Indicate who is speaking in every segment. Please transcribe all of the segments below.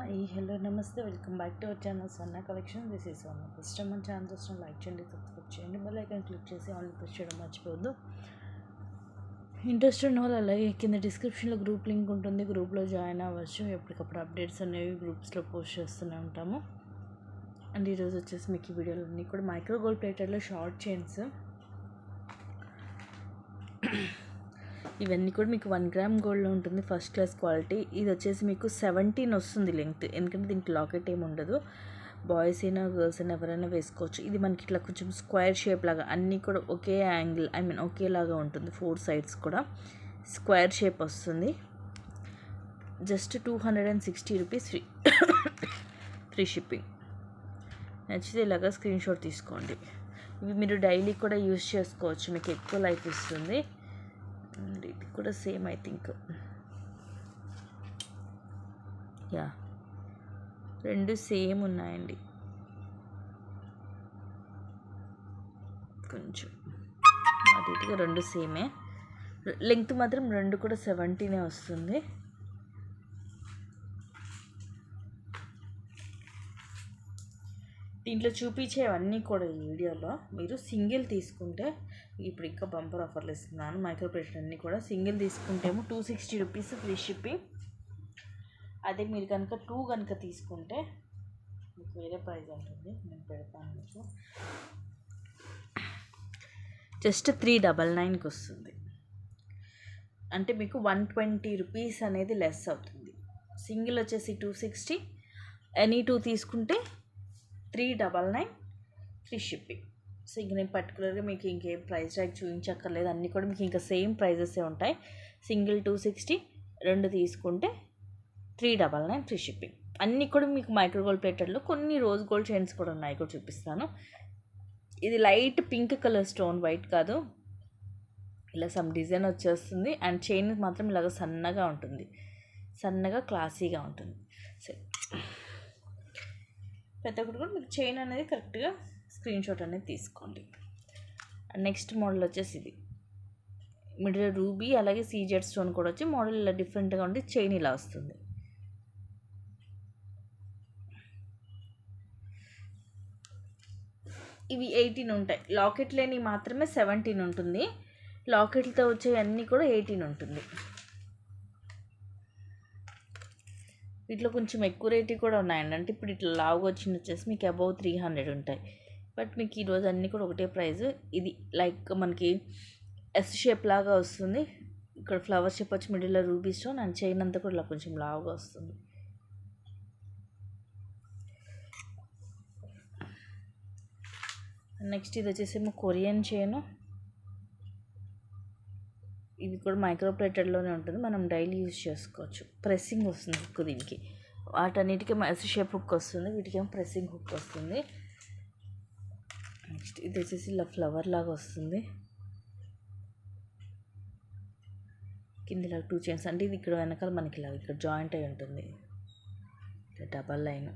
Speaker 1: Hi hello నమస్తే welcome back to our channel Sanna collection. This is one first మన channel చూసిన like చేయండి, subscribe చేయండి, బెల్ ఐకాన్ క్లిక్ చేసి ఆల్ ప్రెస్ చేయడం మర్చిపోవద్దు. ఇంట్రెస్ట్ ఉన్న వాళ్ళు అలాగే కింద డిస్క్రిప్షన్లో గ్రూప్ లింక్ ఉంటుంది, గ్రూప్లో జాయిన్ అవ్వచ్చు. ఎప్పటికప్పుడు అప్డేట్స్ అనేవి గ్రూప్స్లో పోస్ట్ చేస్తూనే ఉంటాము. అండ్ ఈరోజు వచ్చేసి మీకు ఈ వీడియోలన్నీ కూడా మైక్రో గోల్డ్ ప్లేటెడ్లో షార్ట్ చైన్స్, ఇవన్నీ కూడా మీకు 1 గ్రామ్ గోల్డ్లో ఉంటుంది, ఫస్ట్ క్లాస్ క్వాలిటీ. ఇది వచ్చేసి మీకు 17 వస్తుంది లెంగ్త్, ఎందుకంటే దీనికి లాకెట్ ఏమి ఉండదు. బాయ్స్ అయినా గర్ల్స్ అయినా ఎవరైనా వేసుకోవచ్చు. ఇది మనకి ఇట్లా కొంచెం స్క్వేర్ షేప్ లాగా, అన్నీ కూడా ఒకే యాంగిల్ ఒకేలాగా ఉంటుంది. 4 సైడ్స్ కూడా స్క్వేర్ షేప్ వస్తుంది. Just 260 rupees free shipping. నచ్చితే ఇలాగా స్క్రీన్ షాట్ తీసుకోండి. ఇవి మీరు డైలీ కూడా యూజ్ చేసుకోవచ్చు, మీకు ఎక్కువ లైఫ్ ఇస్తుంది. ఇది కూడా సేమ్ ఐ థింక్, యా రెండు సేమ్ ఉన్నాయండి. కొంచెం అటు ఇటుగా రెండు సేమే, లెంగ్త్ మాత్రం రెండు కూడా 17 వస్తుంది. దీంట్లో చూపించేవన్నీ కూడా ఈ వీడియోలో మీరు సింగిల్ తీసుకుంటే, ఇప్పుడు ఇంకా బంపర్ ఆఫర్లు ఇస్తున్నాను. మైక్రో ప్లేటెడ్ అన్నీ కూడా సింగిల్ తీసుకుంటేమో 260 రూపీస్ ఫ్రీ షిప్పింగ్. అదే మీరు కనుక 2 కనుక తీసుకుంటే మీకు వేరే ప్రైస్ ఉంటుంది, నేను పెడతాను మీకు. జస్ట్ 399కి వస్తుంది. అంటే మీకు 120 రూపీస్ అనేది లెస్ అవుతుంది. సింగిల్ వచ్చేసి 260, ఎనీ 2 తీసుకుంటే 399 ఫ్రీ షిప్పింగ్. సో ఇంక నేను పర్టికులర్గా మీకు ఇంకేం ప్రైస్ ట్యాగ్ చూపించక్కర్లేదు, అన్నీ కూడా మీకు ఇంకా సేమ్ ప్రైజెసే ఉంటాయి. సింగిల్ 260, రెండు తీసుకుంటే 399 ఫ్రీ షిప్పింగ్. అన్నీ కూడా మీకు మైక్రో గోల్డ్ ప్లేటెడ్లో కొన్ని రోజ్ గోల్డ్ చైన్స్ కూడా ఉన్నాయి, కూడా చూపిస్తాను. ఇది light pink colour stone, white కాదు, ఇలా సమ్ డిజైన్ వచ్చేస్తుంది. అండ్ చైన్ మాత్రం ఇలాగ సన్నగా ఉంటుంది, సన్నగా క్లాసీగా ఉంటుంది. సరే, ప్రతి ఒక్కటి కూడా మీకు చైన్ అనేది కరెక్ట్గా స్క్రీన్ షాట్ అనేది తీసుకోండి. నెక్స్ట్ మోడల్ వచ్చేసి ఇది మిడిల్ రూబీ, అలాగే సీజెడ్ స్టోన్ కూడా వచ్చి మోడల్ ఇలా డిఫరెంట్గా ఉండి చైన్ ఇలా వస్తుంది. ఇవి 18 ఉంటాయి. లాకెట్ లేని మాత్రమే 17 ఉంటుంది, లాకెట్లతో వచ్చే అన్నీ కూడా 18 ఉంటుంది. వీటిలో కొంచెం ఎక్కువ రేటు కూడా ఉన్నాయండి. అంటే ఇప్పుడు ఇట్లా లావుగా వచ్చింది వచ్చేసి మీకు అబౌవ్ 300 ఉంటాయి. బట్ మీకు ఈరోజు అన్నీ కూడా ఒకటే ప్రైస్. ఇది లైక్ మనకి ఎస్ షేప్ లాగా వస్తుంది, ఇక్కడ ఫ్లవర్ షేప్ వచ్చి మిడిల్లో రూబీ స్టోన్, అండ్ చైన్ అంతా కూడా ఇలా కొంచెం లావుగా వస్తుంది. నెక్స్ట్ ఇది వచ్చేసేమో కొరియన్ చైన్. ఇది కూడా మైక్రో ప్లేటెడ్లోనే ఉంటుంది, మనం డైలీ యూజ్ చేసుకోవచ్చు. ప్రెస్సింగ్ వస్తుంది హుక్ దీనికి, వాటన్నిటికీ ఎస్ షేప్ హుక్ వస్తుంది, వీటికేమో ప్రెస్సింగ్ హుక్ వస్తుంది. నెక్స్ట్ ఇది వచ్చేసి ఇలా ఫ్లవర్ లాగా వస్తుంది, కింద ఇలా 2 చైన్స్. అంటే ఇది ఇక్కడ వెనకాల మనకి ఇలా ఇక్కడ జాయింట్ అయి ఉంటుంది, ఇలా డబల్ లైన్.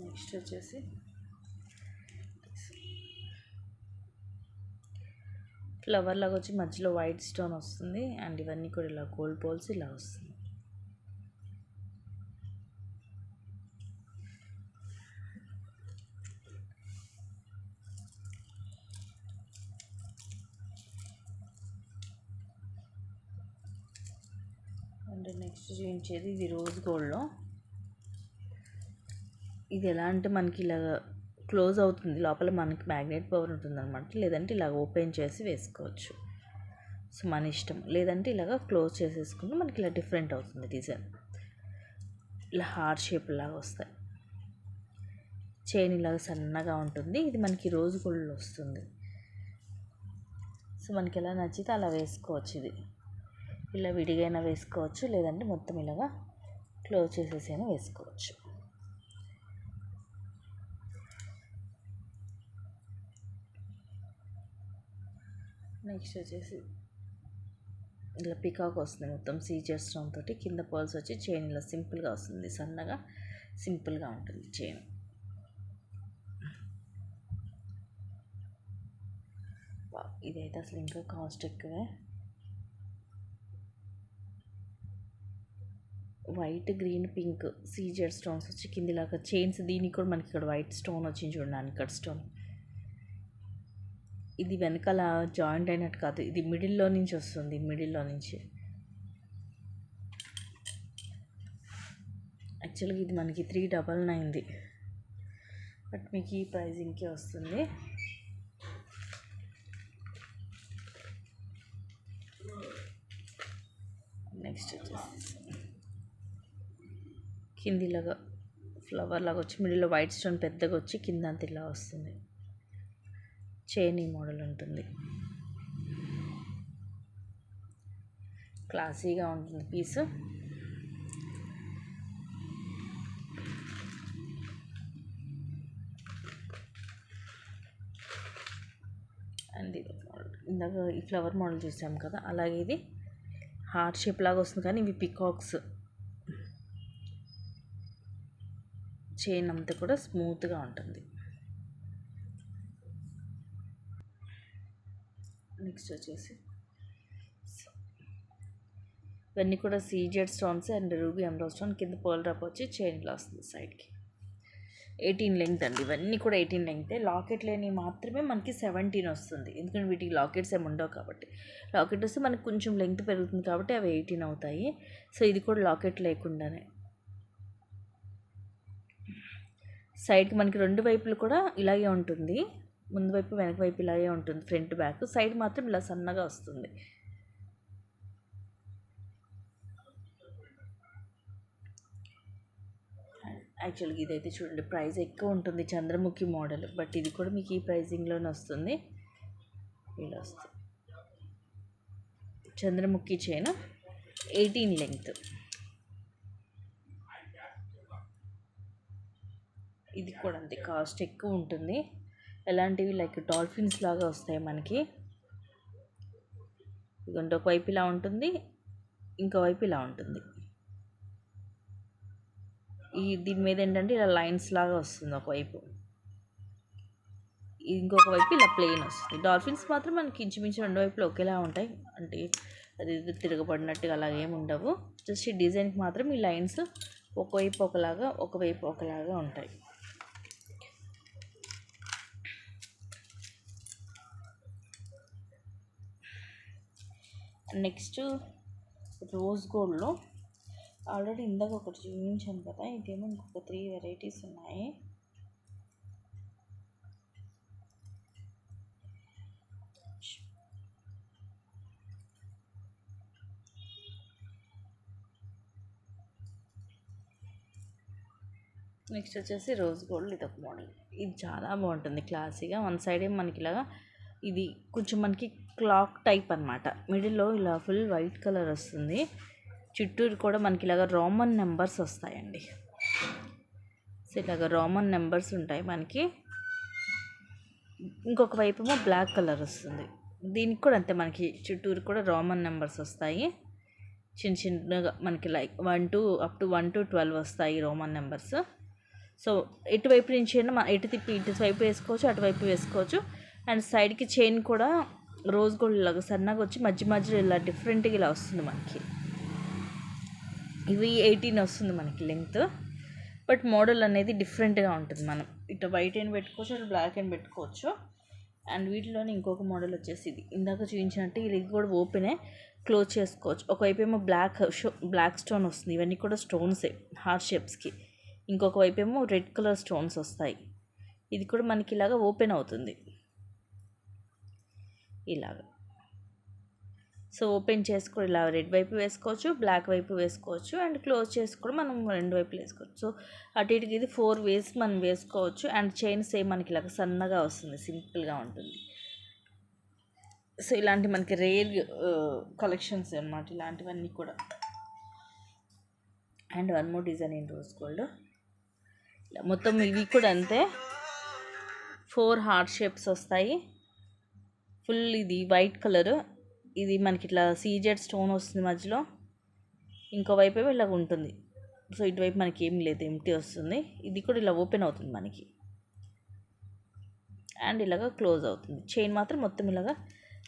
Speaker 1: నెక్స్ట్ వచ్చేసి ఫ్లవర్ లాగా వచ్చి మధ్యలో వైట్ స్టోన్ వస్తుంది, అండ్ ఇవన్నీ కూడా ఇలా గోల్డ్ బాల్స్ ఇలా వస్తుంది. అండ్ నెక్స్ట్ చూపించేది ఇది రోజ్ గోల్డ్లో. ఇది ఎలా అంటే మనకి ఇలా క్లోజ్ అవుతుంది, లోపల మనకి మ్యాగ్నెట్ పవర్ ఉంటుంది అనమాట. లేదంటే ఇలా ఓపెన్ చేసి వేసుకోవచ్చు, సో మన ఇష్టం. లేదంటే ఇలాగ క్లోజ్ చేసేసుకుంటే మనకి ఇలా డిఫరెంట్ అవుతుంది డిజైన్, ఇలా హార్ట్ షేప్ లాగా వస్తాయి. చైన్ ఇలాగ సన్నగా ఉంటుంది. ఇది మనకి రోజ్ గోల్డ్లో వస్తుంది, సో మనకి ఎలా నచ్చితే అలా వేసుకోవచ్చు. ఇది ఇలా విడిగైనా వేసుకోవచ్చు, లేదంటే మొత్తం ఇలాగా క్లోజ్ చేసేసైనా వేసుకోవచ్చు. నెక్స్ట్ వచ్చేసి ఇలా పికాక్ వస్తుంది, మొత్తం సీజర్ స్టోన్ తోటి, కింద పర్ల్స్ వచ్చి చైన్ ఇలా సింపుల్గా వస్తుంది సన్నగా. సింపుల్గా ఉంటుంది చైన్. ఇదైతే అసలు ఇంకా కాస్ట్ ఎక్కువే. White, green, pink CZ stones వచ్చి కిందిలాగా చైన్స్. దీనికి కూడా మనకి ఇక్కడ వైట్ స్టోన్ వచ్చింది చూడండి, కట్ స్టోన్. ఇది వెనకాల జాయింట్ అయినట్టు కాదు, ఇది మిడిల్లో నుంచి వస్తుంది, మిడిల్లో నుంచి. యాక్చువల్గా ఇది మనకి 399, బట్ మీకు ఈ ప్రైజింగ్కే వస్తుంది. నెక్స్ట్ వచ్చేసి కిందిలాగా ఫ్లవర్ లాగా వచ్చి మిడిల్లో వైట్ స్టోన్ పెద్దగా వచ్చి కింద అంత ఇలా వస్తుంది. చైన్ ఈ మోడల్ ఉంటుంది, క్లాసీగా ఉంటుంది పీస్. అండ్ ఇది మోడల్, ఇందాక ఈ ఫ్లవర్ మోడల్ చూసాం కదా, అలాగే ఇది హార్ట్ షేప్ లాగా వస్తుంది, కానీ ఇవి పికాక్స్. చైన్ అంతా కూడా స్మూత్గా ఉంటుంది. నెక్స్ట్ వచ్చేసి ఇవన్నీ కూడా CZ stones and ruby emerald stone. కింద పర్ల్ డ్రాప్ వచ్చి చైన్ ఇలా వస్తుంది సైడ్కి. 18 లెంగ్త్ అండి, ఇవన్నీ కూడా 18 లెంగ్తే. లాకెట్ లేని మాత్రమే మనకి 17 వస్తుంది, ఎందుకంటే వీటికి లాకెట్స్ ఏమి ఉండవు కాబట్టి. లాకెట్ వస్తే మనకి కొంచెం లెంగ్త్ పెరుగుతుంది కాబట్టి అవి 18 అవుతాయి. సో ఇది కూడా లాకెట్ లేకుండానే. సైడ్కి మనకి రెండు వైపులు కూడా ఇలాగే ఉంటుంది, ముందు వైపు వెనక వైపు ఇలాగే ఉంటుంది, ఫ్రంట్ బ్యాక్. సైడ్ మాత్రం ఇలా సన్నగా వస్తుంది. యాక్చువల్గా ఇదైతే చూడండి ప్రైస్ ఎక్కువ ఉంటుంది, చంద్రముఖి మోడల్, బట్ ఇది కూడా మీకు ఈ ప్రైజింగ్లోనే వస్తుంది. ఇలా వస్తుంది చంద్రముఖి చైన్, 18 లెంగ్త్. ఇది కూడా అంతే, కాస్ట్ ఎక్కువ ఉంటుంది. ఎలాంటివి లైక్ డాల్ఫిన్స్ లాగా వస్తాయి మనకి. ఇదిగోండి ఒకవైపు ఇలా ఉంటుంది, ఇంకోవైపు ఇలా ఉంటుంది. దీని మీద ఏంటంటే ఇలా లైన్స్ లాగా వస్తుంది ఒకవైపు, ఇంకొక వైపు ఇలా ప్లెయిన్ వస్తుంది. డాల్ఫిన్స్ మాత్రం మనకి ఇంచుమించు రెండు వైపులు ఒకేలా ఉంటాయి, అంటే అది తిరగబడినట్టుగా అలా ఏమి ఉండవు. జస్ట్ ఈ డిజైన్కి మాత్రం ఈ లైన్స్ ఒకవైపు ఒకలాగా ఒకవైపు ఒకలాగా ఉంటాయి. నెక్స్ట్ రోజ్ గోల్డ్లో ఆల్రెడీ ఇందాక ఒకటి చూపించాను కదా, ఇదేమో ఇంకొక 3 వెరైటీస్ ఉన్నాయి. నెక్స్ట్ వచ్చేసి రోజ్ గోల్డ్, ఇది ఒక మోడల్. ఇది చాలా బాగుంటుంది క్లాసీగా. వన్ సైడ్ ఏమో మనకి ఇలాగా ఇది కొంచెం మనకి క్లాక్ టైప్ అనమాట, మిడిల్లో ఇలా ఫుల్ వైట్ కలర్ వస్తుంది. చుట్టూరు కూడా మనకి ఇలాగ రోమన్ నెంబర్స్ వస్తాయండి. సో ఇలాగ రోమన్ నెంబర్స్ ఉంటాయి మనకి. ఇంకొక వైపు ఏమో బ్లాక్ కలర్ వస్తుంది. దీనికి కూడా అంతే, మనకి చుట్టూరు కూడా రోమన్ నెంబర్స్ వస్తాయి. చిన్న చిన్నగా మనకి like 1 to up to 1 to 12 వస్తాయి రోమన్ నెంబర్స్. సో ఎటువైపు నుంచి అయినా ఎటు తిప్పి ఇటువైపు వేసుకోవచ్చు, అటువైపు వేసుకోవచ్చు. అండ్ సైడ్కి చైన్ కూడా రోజ్ గోల్డ్ లాగా సన్నగా వచ్చి మధ్య మధ్యలో ఇలా డిఫరెంట్గా ఇలా వస్తుంది మనకి. ఇవి 18 వస్తుంది మనకి లెంగ్త్, బట్ మోడల్ అనేది డిఫరెంట్గా ఉంటుంది. మనం ఇటు వైట్ అని పెట్టుకోవచ్చు, అటు బ్లాక్ అని పెట్టుకోవచ్చు. అండ్ వీటిలోనే ఇంకొక మోడల్ వచ్చేసి ఇది ఇందాక చూపించినట్టు ఇది కూడా ఓపెనే, క్లోజ్ చేసుకోవచ్చు. ఒకవైపు ఏమో బ్లాక్ స్టోన్ వస్తుంది, ఇవన్నీ కూడా స్టోన్సే హార్ట్ షేప్స్కి. ఇంకొక వైపు ఏమో రెడ్ కలర్ స్టోన్స్ వస్తాయి. ఇది కూడా మనకి ఇలాగ ఓపెన్ అవుతుంది ఇలాగ. సో ఓపెన్ చేసుకొని ఇలా రెడ్ వైపు వేసుకోవచ్చు, బ్లాక్ వైపు వేసుకోవచ్చు, అండ్ క్లోజ్ చేసుకొని మనం రెండు వైపులు వేసుకోవచ్చు. సో అటు ఇటుకి ఇది 4 ways మనం వేసుకోవచ్చు. అండ్ చైన్ సేమ్ మనకి ఇలాగ సన్నగా వస్తుంది, సింపుల్గా ఉంటుంది. సో ఇలాంటి మనకి రేర్ కలెక్షన్స్ అన్నమాట ఇలాంటివన్నీ కూడా. And one more design in rose gold, మొత్తం ఇవి కూడా అంతే 4 హార్ట్ షేప్స్ వస్తాయి. ఫుల్ ఇది వైట్ కలర్, ఇది మనకి ఇట్లా సీజెడ్ స్టోన్ వస్తుంది మధ్యలో, ఇంకోవైపు ఏమో ఇలాగ ఉంటుంది. సో ఇటువైపు మనకి ఏం లేదు, ఎంటీ వస్తుంది. ఇది కూడా ఇలా ఓపెన్ అవుతుంది మనకి అండ్ ఇలాగ క్లోజ్ అవుతుంది. చైన్ మాత్రం మొత్తం ఇలాగ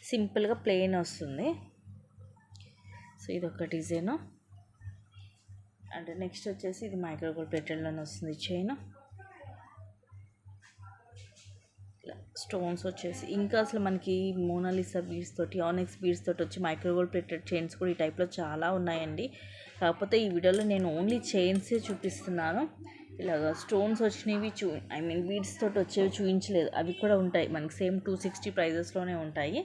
Speaker 1: సింపుల్గా ప్లెయిన్ వస్తుంది. సో ఇదొక డిజైను. అండ్ నెక్స్ట్ వచ్చేసి ఇది మైక్రో గోల్డ్ ప్లేటెడ్లోనే వస్తుంది చైన్. ఇలా స్టోన్స్ వచ్చేసి ఇంకా అసలు మనకి మోనాలిసా బీడ్స్ తోటి, ఆనెక్స్ బీడ్స్ తోటి వచ్చి మైక్రో గోల్డ్ ప్లేటెడ్ చైన్స్ కూడా ఈ టైప్లో చాలా ఉన్నాయండి. కాకపోతే ఈ వీడియోలో నేను ఓన్లీ చైన్సే చూపిస్తున్నాను. ఇలాగ స్టోన్స్ వచ్చినవి బీడ్స్ తోటి వచ్చేవి చూపించలేదు. అవి కూడా ఉంటాయి మనకి సేమ్ 260 ప్రైజెస్లోనే ఉంటాయి.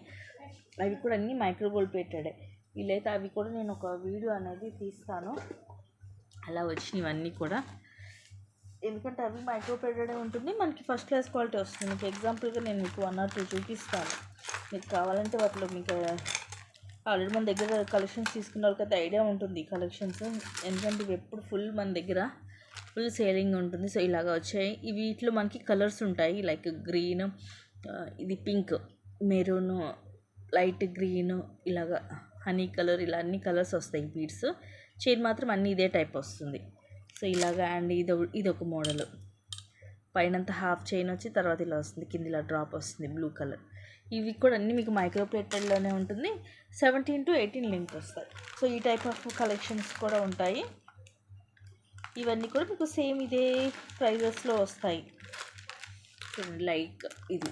Speaker 1: అవి కూడా అన్నీ మైక్రో గోల్డ్ ప్లేటెడే. వీలైతే అవి కూడా నేను ఒక వీడియో అనేది తీస్తాను అలా వచ్చినవన్నీ కూడా, ఎందుకంటే అవి మైక్రో ప్లేటెడే ఉంటుంది, మనకి ఫస్ట్ క్లాస్ క్వాలిటీ వస్తుంది. మీకు ఎగ్జాంపుల్గా నేను మీకు 1 or 2 చూపిస్తాను. మీకు కావాలంటే వాటిలో మీకు ఆల్రెడీ మన దగ్గర కలెక్షన్స్ తీసుకున్న వాళ్ళకైతే ఐడియా ఉంటుంది కలెక్షన్స్, ఎందుకంటే ఇవి ఎప్పుడు ఫుల్ మన దగ్గర ఫుల్ సేలింగ్ ఉంటుంది. సో ఇలాగ వచ్చాయి. వీటిలో మనకి కలర్స్ ఉంటాయి, లైక్ గ్రీన్, ఇది పింక్, మెరూన్, లైట్ గ్రీన్, ఇలాగ హనీ కలర్, ఇలా అన్ని కలర్స్ వస్తాయి బీడ్స్. చైన్ మాత్రం అన్నీ ఇదే టైప్ వస్తుంది. సో ఇలాగ అండ్ ఇదొక మోడల్, పైనంతా హాఫ్ చైన్ వచ్చి తర్వాత ఇలా వస్తుంది, కింద ఇలా డ్రాప్ వస్తుంది బ్లూ కలర్. ఇవి కూడా అన్నీ మీకు మైక్రో ప్లేటెడ్లోనే ఉంటుంది. 17 to 18 లింక్ వస్తాయి. సో ఈ టైప్ ఆఫ్ కలెక్షన్స్ కూడా ఉంటాయి. ఇవన్నీ కూడా మీకు సేమ్ ఇదే ప్రైజెస్లో వస్తాయి. చూడండి లైక్ ఇది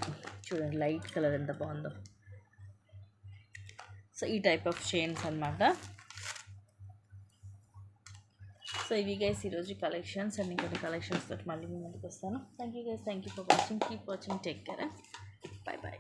Speaker 1: చూడండి, లైట్ కలర్ ఎంత బాగుందో. సో ఈ టైప్ ఆఫ్ చైన్స్ అన్నమాట. సో ఇవి గైస్ ఈరోజు కలెక్షన్స్. అండ్ ఇంకొన్ని కలెక్షన్స్ తోటి మళ్ళీ మీ ముందుకు వస్తాను. Thank you guys, thank you for watching. Keep watching, take care, by by.